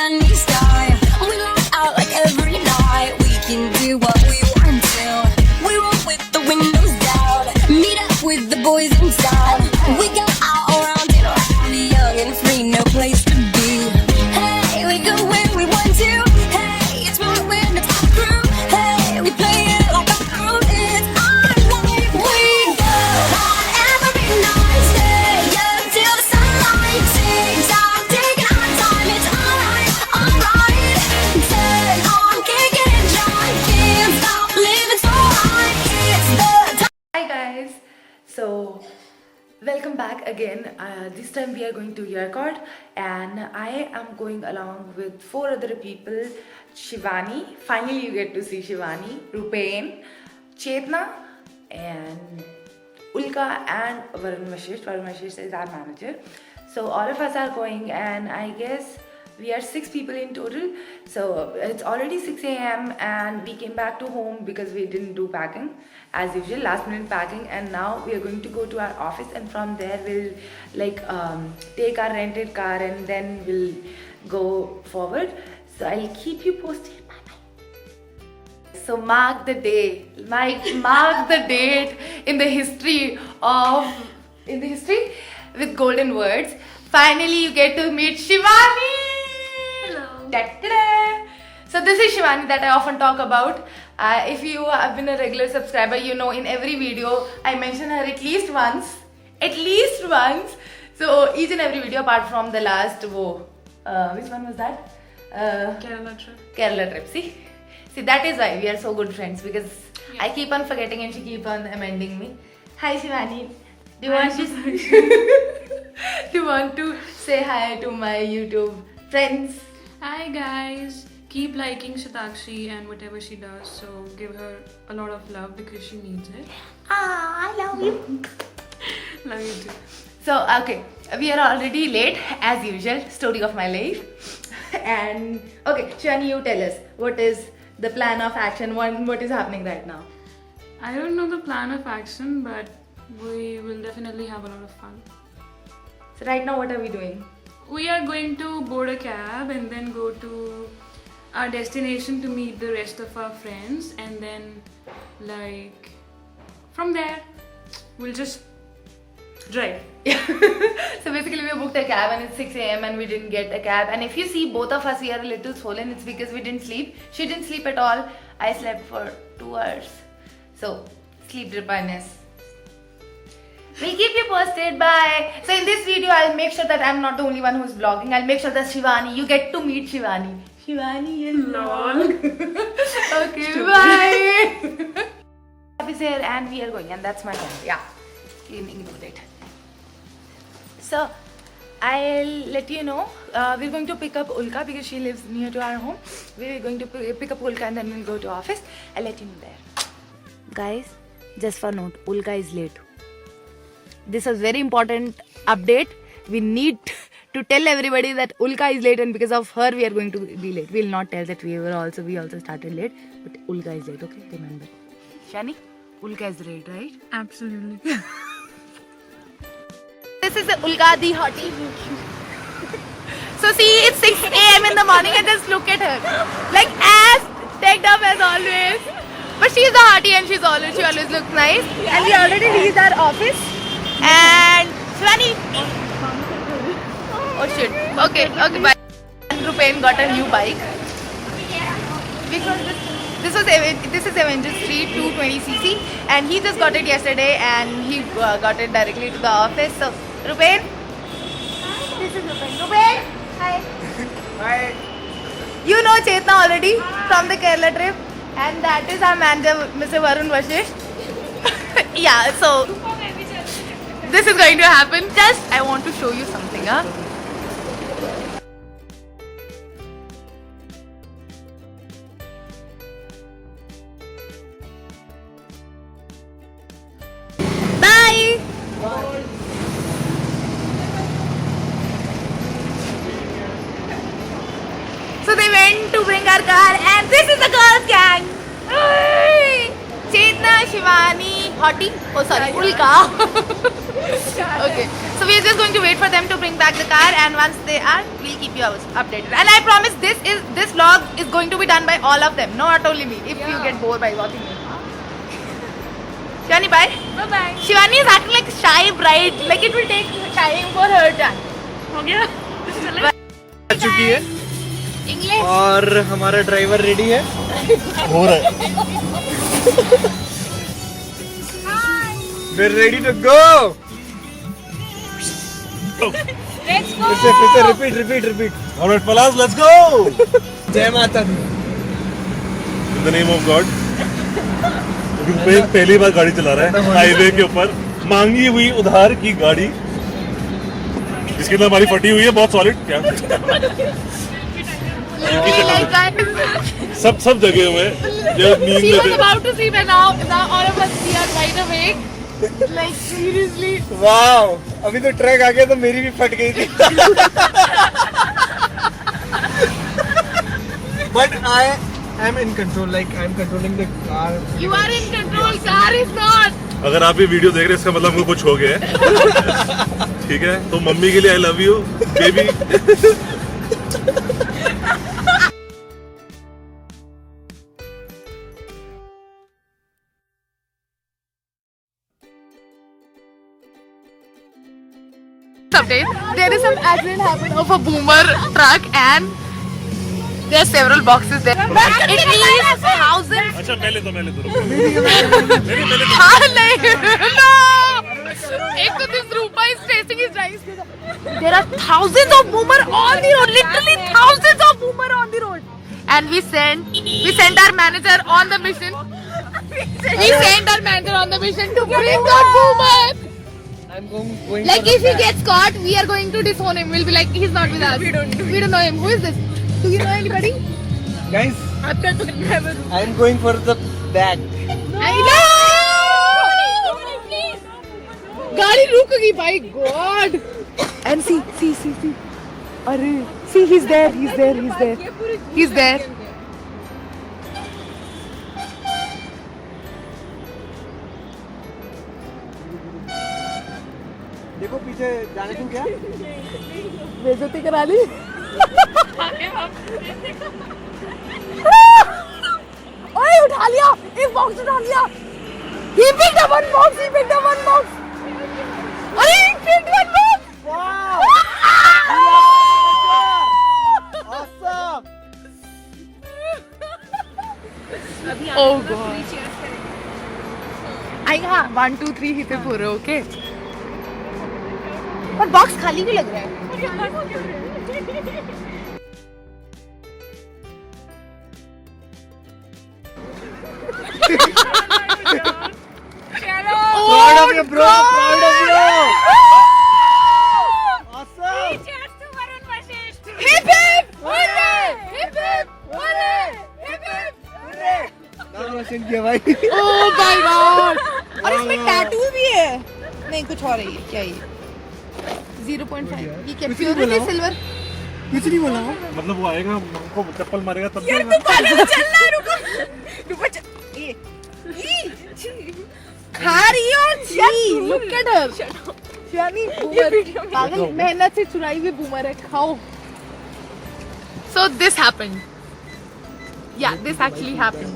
sunny sky. We light out like every night. We can do what we want to. We roll with the windows down. Meet up with the boys inside. We go out around and around, young and free, no place to be. Hey, we go where we want to. Hey, it's my wind, it's my crew. Hey, we play it like a crew. It's our life. We go on every night. Stay up till the sunlight sings out. Taking our time, it's alright, alright. Turn on, kick it, drive. Can't stop living so high. It's the time. Hi guys, so welcome back again. This time we are going to Yercaud and I am going along with 4 other people. Shivani, finally you get to see Shivani, Rupen, Chetna and Ulka and Varun Vashisht. Varun Vashisht is our manager. So all of us are going and I guess we are 6 people in total. So it's already 6 a.m. and we came back to home because we didn't do packing as usual, last minute packing, and now we are going to go to our office and from there we'll take our rented car and then we'll go forward. So I'll keep you posted. Bye bye. So mark the day, mark the date in the history with golden words. Finally you get to meet Shivani. Hello. Da-da-da. So this is Shivani that I often talk about. If you have been a regular subscriber, you know in every video I mention her at least once. So each and every video apart from the last which one was that? Kerala trip. See that is why we are so good friends, because I keep on forgetting and she keep on amending me. Hi Shivani. Do you want to say hi to my YouTube friends? Hi guys. Keep liking Shatakshi and whatever she does. So give her a lot of love because she needs it. I love you. Love you too. So okay, we are already late as usual. Story of my life. And okay, Shivani, you tell us what is the plan of action. What is happening right now? I don't know the plan of action, but we will definitely have a lot of fun. So right now, what are we doing? We are going to board a cab and then go to our destination to meet the rest of our friends, and then from there we'll just drive. So basically we booked a cab and it's 6 a.m. and we didn't get a cab, and if you see both of us, we are a little swollen. It's because we didn't sleep. She didn't sleep at all. I slept for 2 hours. So sleep deprivedness. We'll keep you posted. Bye. So in this video I'll make sure that I'm not the only one who's vlogging. I'll make sure that Shivani, you get to meet Shivani. Shivani is lol. Okay, bye. Is here and we are going, and that's my home. Yeah, ignore it. So I'll let you know. We're going to pick up Ulka because she lives near to our home. We're going to pick up Ulka and then we'll go to office. I'll let you know there. Guys, just for note, Ulka is late. This is very important update. We need to tell everybody that Ulka is late, and because of her we are going to be late. We will not tell that we also started late, but Ulka is late, okay? Remember. Shani, Ulka is late, right? Absolutely. This is Ulka the hottie. So see, it's 6 a.m. in the morning and just look at her. Like as tagged up as always. But she's the hottie and she always looks nice. And we already reached our office. And Shivani. Oh shit. Okay, bye. And Rupen got a new bike. This is Avengers Street 220cc, and he just got it yesterday and he got it directly to the office. So Rupen, this is Rupen. Hi. Hi. You know Chetna already from the Kerala trip, and that is our manager, Mr. Varun Vashisht. Yeah, so this is going to happen. Just I want to show you something, huh? Bye. So they went to bring our car, and this is the girls' gang. Chetna, Shivani, Hottie. Oh sorry, Ulka. Okay. So we are just going to wait for them to bring back the car, and once they are, we'll keep you updated. And I promise this vlog is going to be done by all of them, not only me. If you get bored by watching me. Shivani, bye. Bye bye. Shivani is acting like shy bride. Like it will take time for her time. हो गया? आ चुकी है English. और हमारा driver ready है हो रहा है We're ready to go. Let's go. फिर से repeat. Alright, fellas, let's go! जय माता दी. In the name of God. पहली बार गाड़ी चला रहा है हाईवे के ऊपर मांगी हुई उधार की गाड़ी जिसके अंदर हमारी फटी हुई है बहुत सॉलिड क्या सब जगह हुए जो नींद She में was थे about to sleep, and now all of us we are wide awake. Like seriously. Wow अभी तो ट्रक आ गया तो मेरी भी फट गई थी But I am in control, like I am controlling the car. You are in control. Car is not. अगर आप ये वीडियो देख रहे हैं इसका मतलब हमको कुछ हो गया है ठीक है तो मम्मी के लिए I love you baby Update. There is some accident happened of a boomer truck, and there are several boxes there. But it is thousands. अच्छा मैं लेता मेरी हाँ नहीं. No. एक तो this Rupa is tasting his rice. There are thousands of boomer on the road. Literally thousands of boomer on the road. And we sent our manager on the mission. We sent our manager on the mission to bring the boomer. I'm going Like for if the he gets caught, we are going to disown him. We'll be like, he's not with us. We don't know him. Who is this? Do you know anybody? guys. I'm going for the back. I know. गाड़ी रुक गई. By God. And see. अरे, see, he's there. He's there. देखो पीछे जाने तुम क्या बेइज्जती करा ली. ओए उठा लिया. एक बॉक्स उठा लिया. He picked up one box. अरे he picked one box. Wow! Awesome! Oh God. आएगा 1 2 3 ही पे पूरे ओके. पर बॉक्स खाली भी लग रहा है. Proud of you, bro! Proud of you! Awesome! Hip hip! Hooray! Hip hip! Hooray! Hip hip! नाम रोशन किया भाई. Oh my God! और इसमें टैटू भी है. नहीं कुछ और है ये. क्या ये? 0.5. ये क्या? कुछ नहीं प्योरिटी बोला. सिल्वर. कुछ नहीं बोला. मतलब वो आएगा हमको चप्पल मारेगा तब यार तू पानी में चल रहा है. रुको चल. ये खा रही है और छी. Look at her. Shivani boomer. पागल मेहनत से चुराई हुई बूमर है. खाओ. So this happened. Yeah, this actually happened.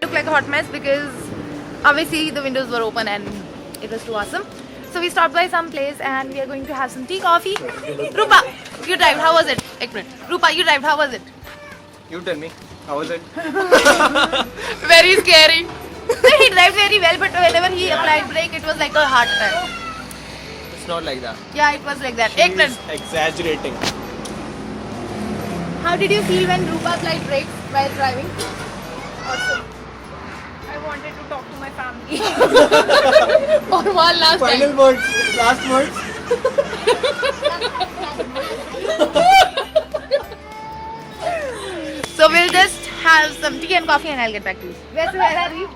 Look like a hot mess because obviously the windows were open and it was too awesome. So we stopped by some place and we are going to have some tea, coffee. Rupa, you drive. How was it? Ek minute. Rupa, you drive. How was it? You tell me. How was it? Very scary. He drives very well, but whenever he applied brake, it was like a heart attack. It's not like that. Yeah, it was like that. Ek minute. Exaggerating. How did you feel when Rupa applied brakes while driving? Awesome. I wanted to talk to my family. Or one last Final time. words. Last words. So we'll just have some tea and coffee and I'll get back to you. Where are you?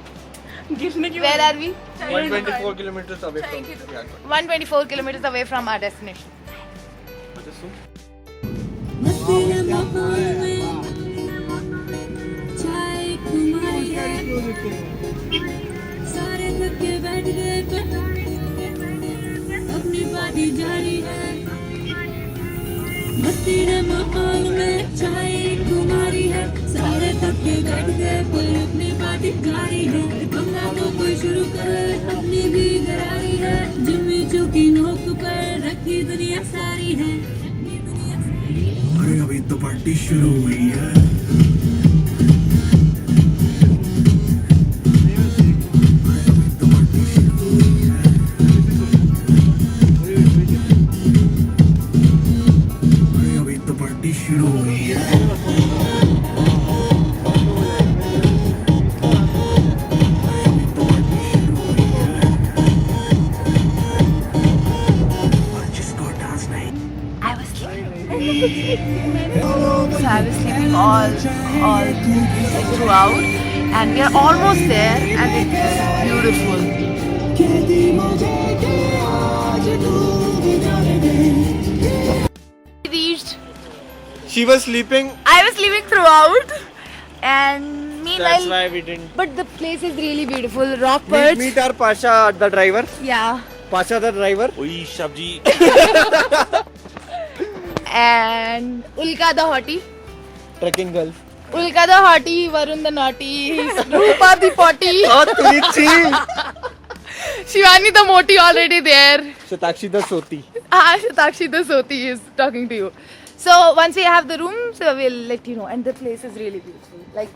Where are we? 124 kilometers away from. Yeah. 124 kilometers away from our destination. सारे थक के बैठ गए अपनी party जारी है मस्ती ने माहौल में चाय कुमारी है सारे थक के बैठ गए पर अपनी पार्टी जारी है कमरा तो कोई शुरू करे अपनी भी गरारी है जिम्मी चौकी नोक पर रखी दुनिया सारी है अरे अभी तो पार्टी शुरू हुई है शुरू हुई है जिसको डांस नहीं I was sleeping. So I was sleeping all like throughout, and we are almost there, and it's beautiful. Reached. She was sleeping. I was sleeping throughout, and meanwhile. That's why we didn't. But the place is really beautiful. Rock perch. Meet our Pasha, the driver. Yeah. Pasha, the driver. Oi, Shabji. And Ulka the hottie. Trekking girl. Ulka the hottie, Varun the naughty, Rupa the potty, Oh, Turichi. Shivani the moti already there. Satakshi the Soti. Shatakshi the Soti is talking to you. So once we have the room, so we'll let you know. And the place is really beautiful. Like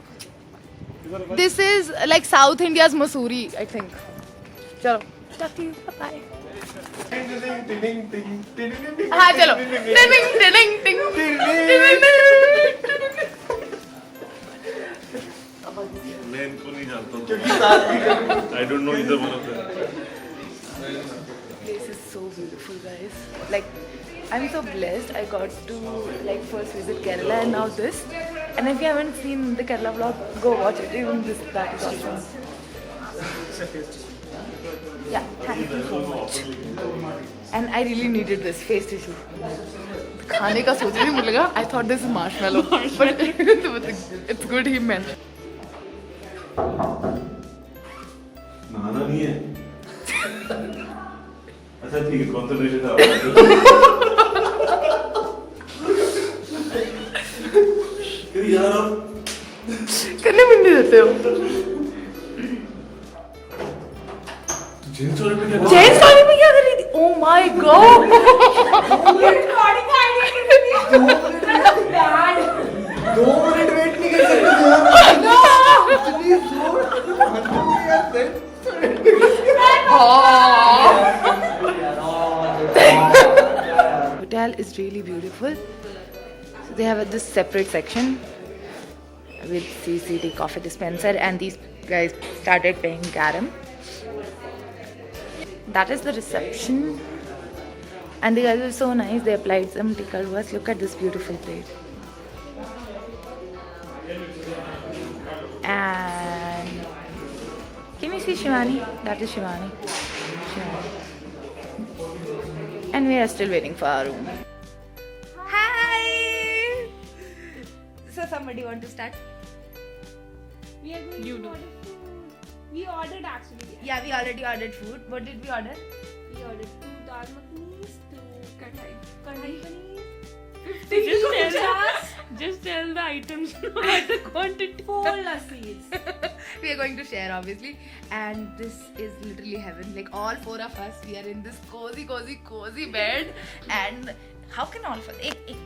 this is like South India's Mussoorie, I think. Chalo, talk to you. Bye. हाँ चलो. Ding. मैं इनको नहीं जानता हूँ. I don't know either one of them. This is so beautiful, guys. Like, I'm so blessed. I got to like first visit Kerala and now this. And if you haven't seen the Kerala vlog, go watch it. Even that is awesome. Yeah, thank you so much. And I really needed this face tissue. खाने का सोच रही मुझे लगा. I thought this is marshmallow, but it's good he meant. नहाना नहीं है. अच्छा ठीक है, concentration था. क्यों यार आप करने भी नहीं देते हो. जेंट्स वाले में क्या? जेंट्स वाले में क्या कर रही थी? Oh my god! दो मिनट वेट नहीं कर सकते Hotel is really beautiful. So they have this separate section with CCD coffee dispenser, and these guys started playing carom. That is the reception, and the guys were so nice. They applied some tikka to us. Look at this beautiful plate. And can you see Shivani? That is Shivani. And we are still waiting for our room. Hi! So somebody want to start? We are going to order food. We ordered actually. Yeah, we already ordered food. What did we order? We ordered 2 dal makhanis, 2 kadhai paneer. Just tell the items, not the quantity. 4 lassis. We are going to share obviously, and this is literally heaven. Like all 4 of us, we are in this cozy bed, and how can all of us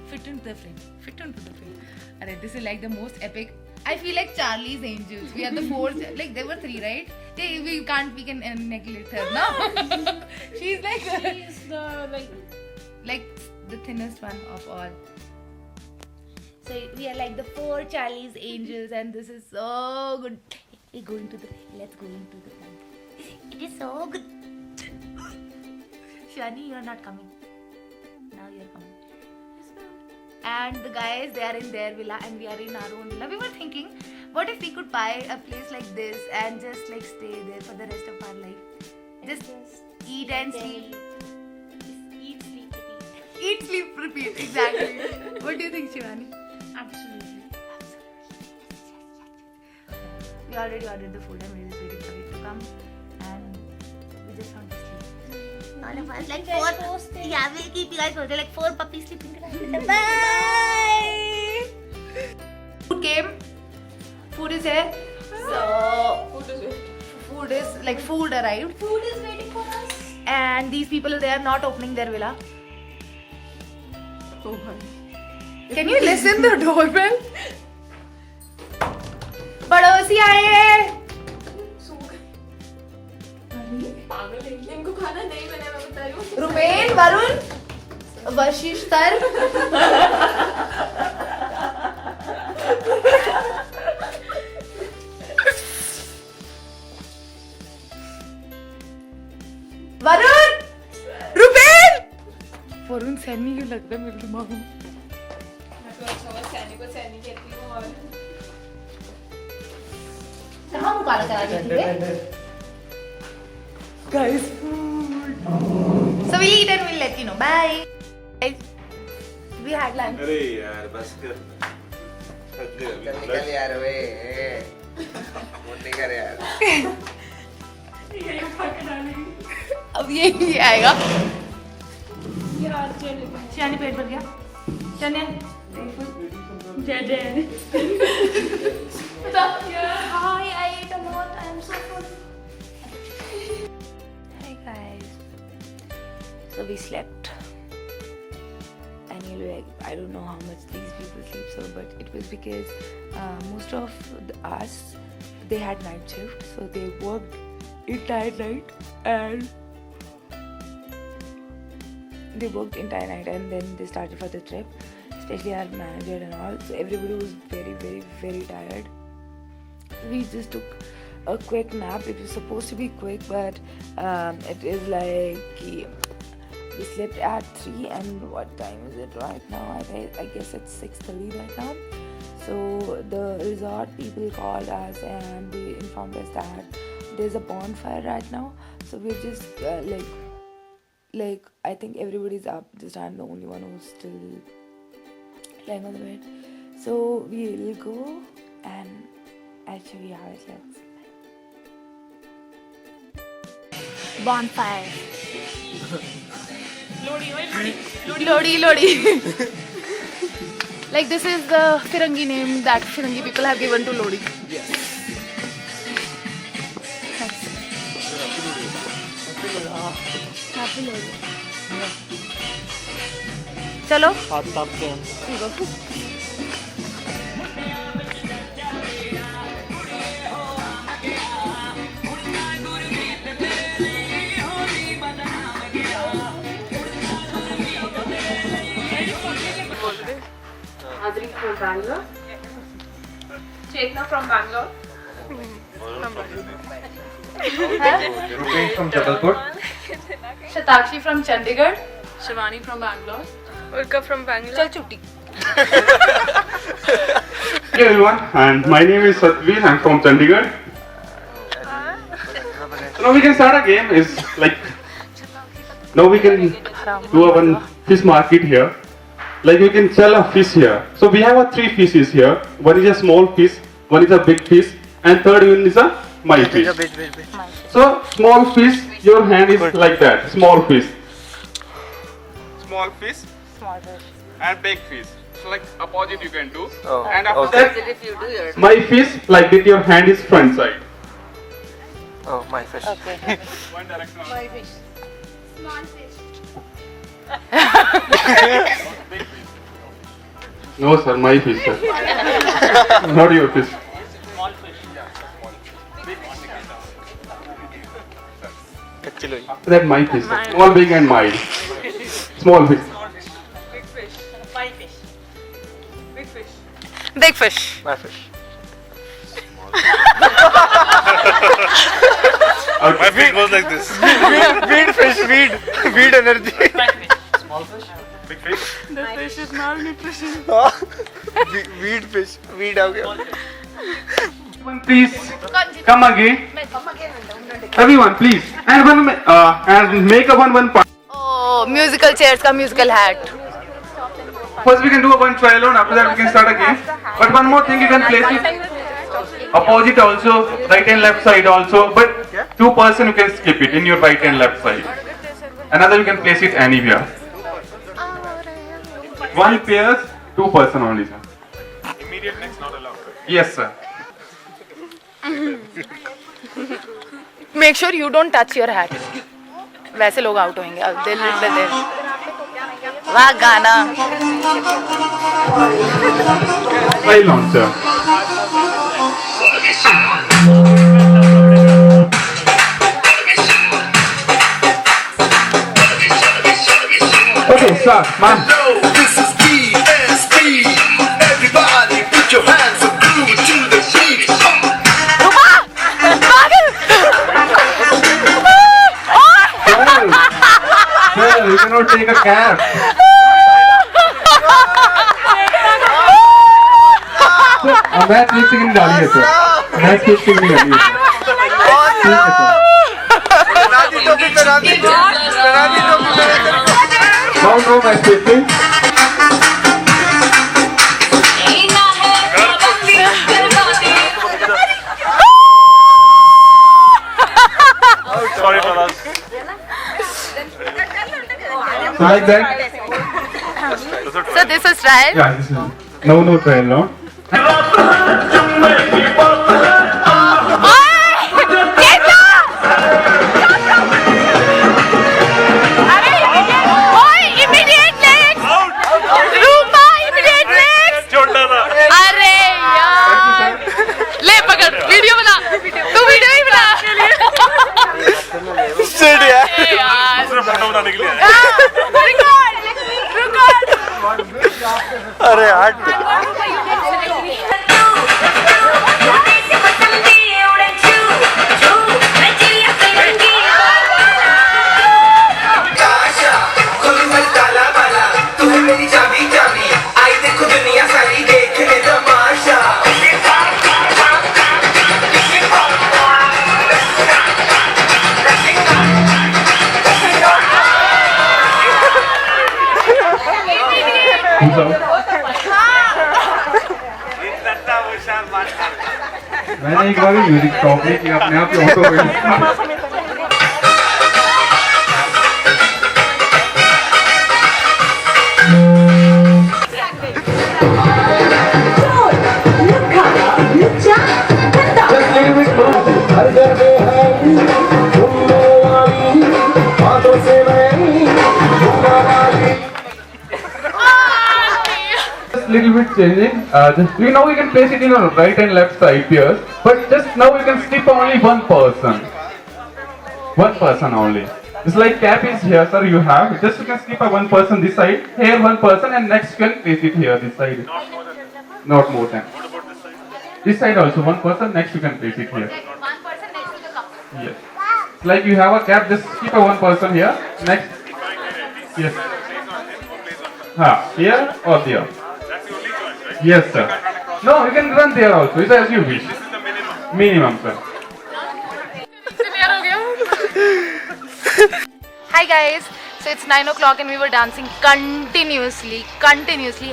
fit into the frame? Alright, this is like the most epic. I feel like Charlie's Angels. We are the 4. Like there were 3, right? We can neglect her now. She's like She's the like the thinnest one of all. So we are like the 4 Charlie's Angels, and this is so good. Let's go into the room. It is so good. Shani, you are not coming. Now you are coming. And the guys, they are in their villa and we are in our own villa. We were thinking, What if we could buy a place like this and just like stay there for the rest of our life? Just eat and sleep. Eat, sleep, repeat. Eat, sleep, repeat. Exactly. What do you think, Shivani? Absolutely. We already ordered the food and we're just waiting for it to come. And we just want to sleep. All of us like four. Yeah, we'll keep you guys posted. Like 4 puppies sleeping together. Bye. Food came. Food is here. So food is like food arrived. Food is waiting for us. And these people, they are not opening their villa. Oh my. Can you listen the doorbell? पड़ोसी आए हैं. पागल है इनको खाना नहीं बना मैं बता रही हूँ. रुपेन, वरुण, वशिष्ठर. वरुण, रुपेन. वरुण सैनी क्यों लगता है मेरे दिमाग में? मैं तो अच्छा हुआ सैनी को सैनी कहती हूँ और कहाँ मुकाला करा रही थी? Guys, food. So we'll eat and we'll let you know. Bye. Guys, we had lunch. अरे यार बस कर. निकल यार वे. निकल यार. अब यही आएगा. शियानी पेट भर गया. चने. Hi, I ate a lot. I'm so full. Hi guys. So we slept. And you'll be like, I don't know how much these people sleep so, but it was because most of us, they had night shift, so they worked entire night and then they started for the trip, especially our manager and all. So everybody was very, very, very tired. We just took a quick nap. It was supposed to be quick, but it is like we slept at 3 and what time is it right now? I guess it's 6:30 right now. So the resort people called us and they informed us that there's a bonfire right now. So we're just like I think everybody's up, just I'm the only one who's still lying on the bed. So we'll go and I'll show you how it looks. Bonfire. Lodi. Like this is the Firangi name that Firangi people have given to Lodi. Yes. Happy Lodi. चलो. हाथ साफ कर. Adri from Bangalore. Chetna from Bangalore. Rupen from Jabalpur. Shatakshi from Chandigarh. Shivani from Bangalore. Urka from Bangalore. चल छुट्टी. Hey everyone, and my name is Satvir. I'm from Chandigarh. So now we can start a game. Is like now we can do a fish market here. Like we can sell a fish here. So we have 3 fishes here. One is a small fish, one is a big fish, and third one is a my fish. So small fish, your hand is like that. Small fish. Small fish. And big fish. So like opposite you can do. And after that, my fish like with your hand is front side. Oh, my fish. One direction. My fish. Small fish. No sir, my fish sir. Not your fish. Actually. That my fish sir. Small, big and mild. Small fish. Big fish. My fish. My feet goes like this. Weed fish, weed energy. Small fish, big fish. The fish is malnutrition. Weed fish, weed आ गया. Everyone, please come again. Everyone, please. And make a one part. Oh, musical chairs का musical hat. First we can do a one trial run. After that we can start again. But one more thing, you can place it opposite also, right and left side also. But 2 person you can skip it in your right and left side. Another you can place it anywhere. 1 pairs, 2 person only, sir. Immediate next not allowed. Yes, sir. Make sure you don't touch your hat. वैसे लोग out होंगे. अब दिल दे. वाह गाना. Trial on, sir. Okay, start, ma'am. This is DSP. Everybody put your hands up to the beat. Sir, you cannot take a cab. Sir, match fixing नहीं डाली है सर. मैच फिक्सिंग नहीं डाली है सर. ठीक है sir. Round row match fixing. Sorry for us. So like that. So this is trial. Yeah, this is no trial now. अरे यार ले पकड़ वीडियो बना तू वीडियो ही बना यार दूसरा फोटो बनाने के लिए रिकॉर्ड अरे हट मैंने एक बार म्यूजिक स्टॉप नहीं किया अपने आप ही ऑटो हो little bit changing. Just now we can place it in our right and left side here, but just now we can skip only one person. One person only. It's like cap is here, sir. You have just you can skip a one person this side, here one person, and next you can place it here this side. Not more than. This side also one person. Next you can place it here. one person next to the couple. Yes. It's like you have a cap. Just skip a one person here. Next. Yes. Here or there. Yes, sir. No, you can run there also. It's as you wish. This is the minimum, sir. Hi guys. So it's 9 o'clock and we were dancing continuously,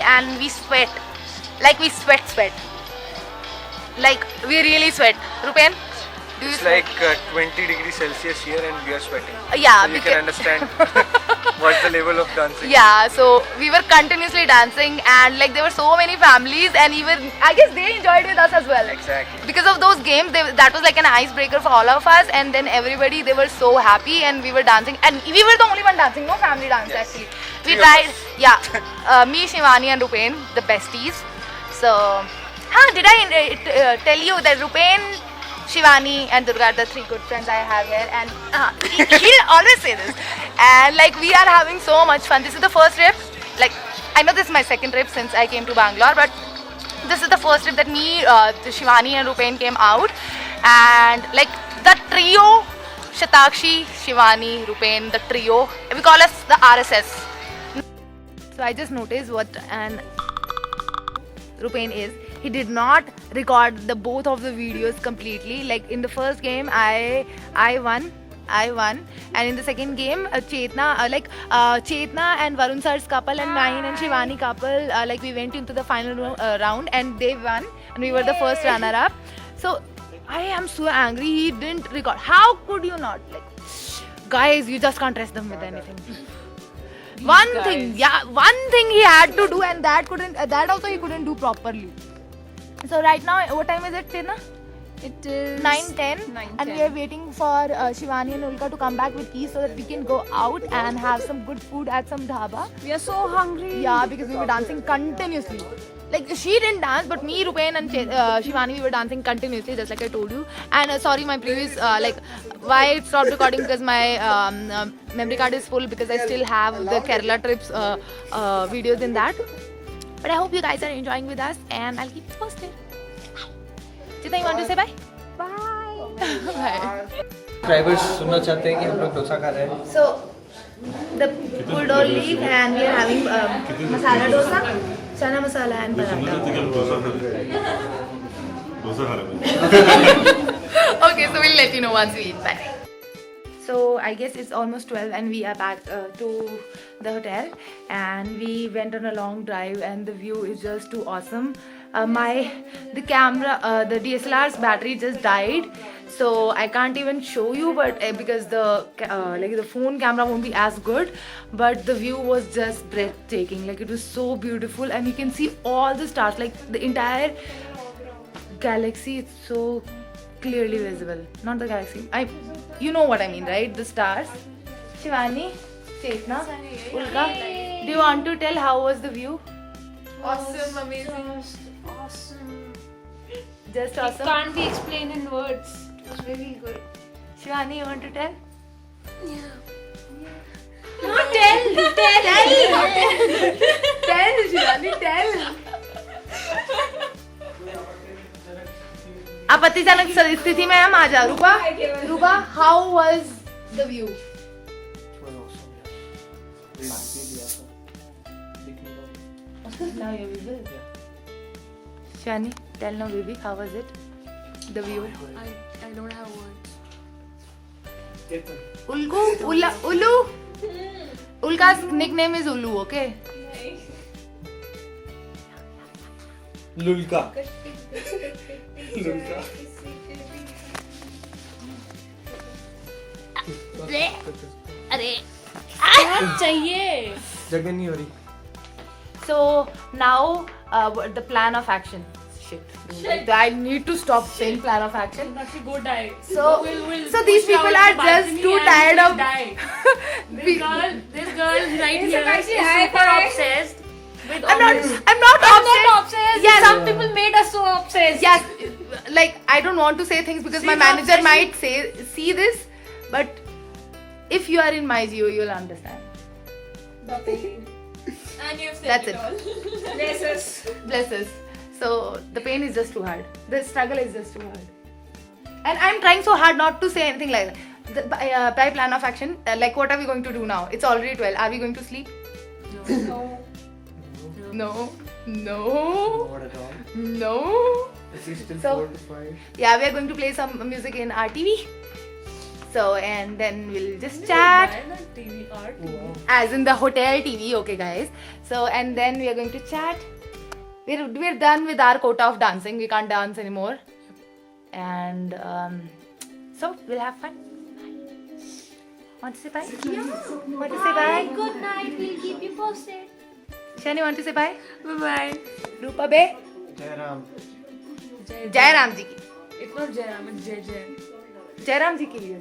and we sweat. Like we sweat. Like we really sweat. Rupen, do you It's sweat? like 20 degrees Celsius here and we are sweating. Yeah, So you can understand what's the level of dancing. Yeah, so we were continuously dancing and like there were so many families and even I guess they enjoyed with us as well. Exactly. Because of those games, that was like an icebreaker for all of us, and then everybody, they were so happy and we were dancing, and we were the only one dancing, no family dance actually. We Three of tried, us. yeah, me, Shivani and Rupen, the besties. So, did I tell you that Rupen, Shivani and Durga are the 3 good friends I have here, and he'll always say this, and like we are having so much fun. This is the first trip, like I know this is my second trip since I came to Bangalore, but this is the first trip that me, Shivani and Rupen came out, and like the trio, Shatakshi, Shivani, Rupen, the trio, we call us the RSS. So I just noticed what an Rupen is. he did not record the both of the videos completely. Like in the first game, I won, and in the second game, Chetna and Varun sir's couple and mine and Shivani couple, like we went into the final round and they won, and we were the first runner-up. So I am so angry he didn't record. How could you not? Like, guys, you just can't trust them with anything. One thing he had to do, and that also he couldn't do properly. So right now, what time is it, Chetna? It is 9:10, and we are waiting for Shivani and Ulka to come back with keys so that we can go out and have some good food at some dhaba. We are so hungry. Yeah, because we were dancing continuously. Like she didn't dance, but me, Rupen and Shivani, we were dancing continuously, just like I told you. And sorry, my previous why it stopped recording, because my memory card is full, because I still have the Kerala trips videos in that. But I hope you guys are enjoying with us, and I'll keep you posted. Chita, you want to say bye? Bye. Bye. Subscribers सुनना चाहते हैं कि हम लोग डोसा खा रहे हैं. So the pulled all leaf, and we are having masala dosa, chana masala and paratha. Okay, so we'll let you know once we eat. Bye. So I guess it's almost 12 and we are back to the hotel, and we went on a long drive and the view is just too awesome. The DSLR's battery just died, so I can't even show you, but because the phone camera won't be as good, but the view was just breathtaking. Like, it was so beautiful, and you can see all the stars, like the entire galaxy. It's so clearly visible. Not the galaxy, you know what I mean, right? The stars. Shivani, Chetna, Ulka, do you want to tell how was the view? Awesome, amazing. Awesome. Just awesome. Can't be explained in words. It was really good. Shivani, you want to tell? Tell, Shivani, tell. आपत्तिजनक स्थिति में हम आ जा. रूपा, how was the view? Now you're visible. Shani, tell now, baby, how was it? The view. I don't have words. Ulu. Ulka's nickname is Ulu, okay? लुल्का. जगह नहीं हो रही. So now the plan of action. Shit. I need to stop saying plan of action. Go die. So these push people out are the just balcony too and tired she'll of die. This girl right here is super obsessed with I'm all this. not obsessed. Yes. Some people made us so obsessed. Yes, like I don't want to say things because my manager might see this, but if you are in my Jio, you'll understand. And you've said That's it. all. Bless us. So the pain is just too hard. The struggle is just too hard. And I'm trying so hard not to say anything like that. By plan of action, like what are we going to do now? It's already 12. Are we going to sleep? No. No. Not at all. No. It's still So- 4 to 5. Yeah, we are going to play some music in our TV. So, and then we'll just chat. As in the hotel TV, okay guys. So, and then we are going to chat. We're done with our quota of dancing. We can't dance anymore. And so, we'll have fun. Want to say bye? Want to say bye? Good night. We'll keep you posted. Shani, want to say bye? Bye-bye. Rupa Be? Jai Ram. Jai Ram Ji ki. It's not Jai Ram, it's Jai Jai. Jai Ram Ji ki liye.